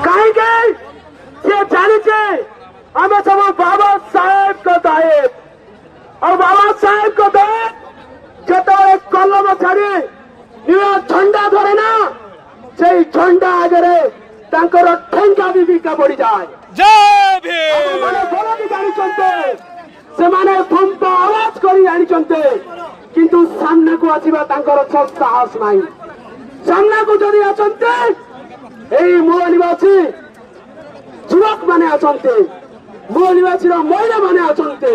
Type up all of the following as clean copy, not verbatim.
कहीं ये जाने आम सब बाबा साहेब को दायित्व और बाबा साहेब को दायित्व जो कलम छाड़ी झंडा धरे ना से झंडा आगे ठेंगा भी बिका बढ़ी जाए से फंपा आवाज कर किंतु सामने को आसवा साहस नहीं सामने को जदि आसते मूल निवासी युवक मैंने आसते मूल निवासी महिला मैंने आसते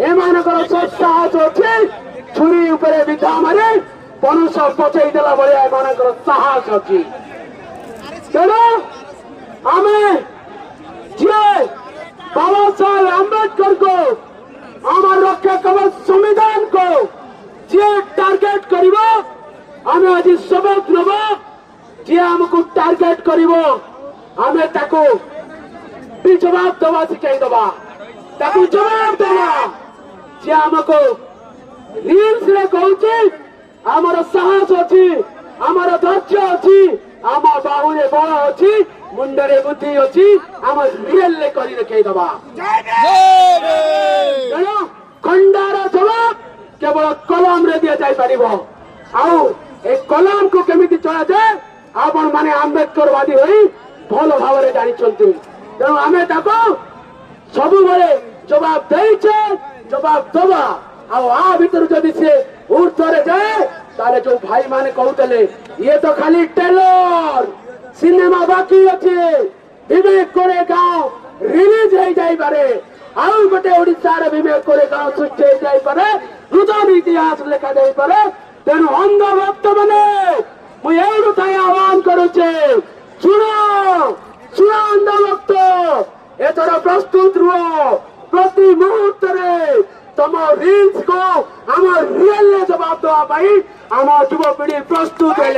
एमान साहस अच्छे छुरी उपरे विधा मारे पनुष पचई देला भाया एमान साहस अच्छी तेणु आम जी बाबा साहेब आंबेडकर को आम रक्षा कवच संविधान को जी टार्गेट कर आज शपथ नब जी आमको टार्गेट कर जवाब दवा शिखाई दबा जवाब दवा जी आमको रिल्स रे कहूँ आमर साहस अच्छी आमर धैर्य अच्छी आम बाहुरे बल अच्छी मुंडरे बुद्धि अच्छी आम रियल कर देखई दबा तेणु खंडार जवाब केवल कलम रे दि जाई परिबो आउ ए कलम को केमिति चला जाए आपण माने आंबेडकरवादी होई भल भाव रे जानि चलते तेणु आमे ताको सबु बेले जवाब देइछे जवाब दबा आ भीतर जदि से ऊर्ध्वरे जाए ताले जो भाई माने कहूतले ये तो खाली टेलर सिनेमा बाकी अच्छे विवेक करे गाँव रिलीज हो जाई पारे आउ गोटे ओडिशा रे विवेक करे गाँव सृष्टि हो जाई पारे नूतन इतिहास लिखा जाई पारे तेणु अंध भक्त माने मुझे आह्वान करुचे सुनो सुनो अंध भक्त एथर प्रस्तुत रुह प्रति मुहूर्त तुम रिल्स को आम रियल जवाब दवा आम युवपीढ़ी प्रस्तुत है।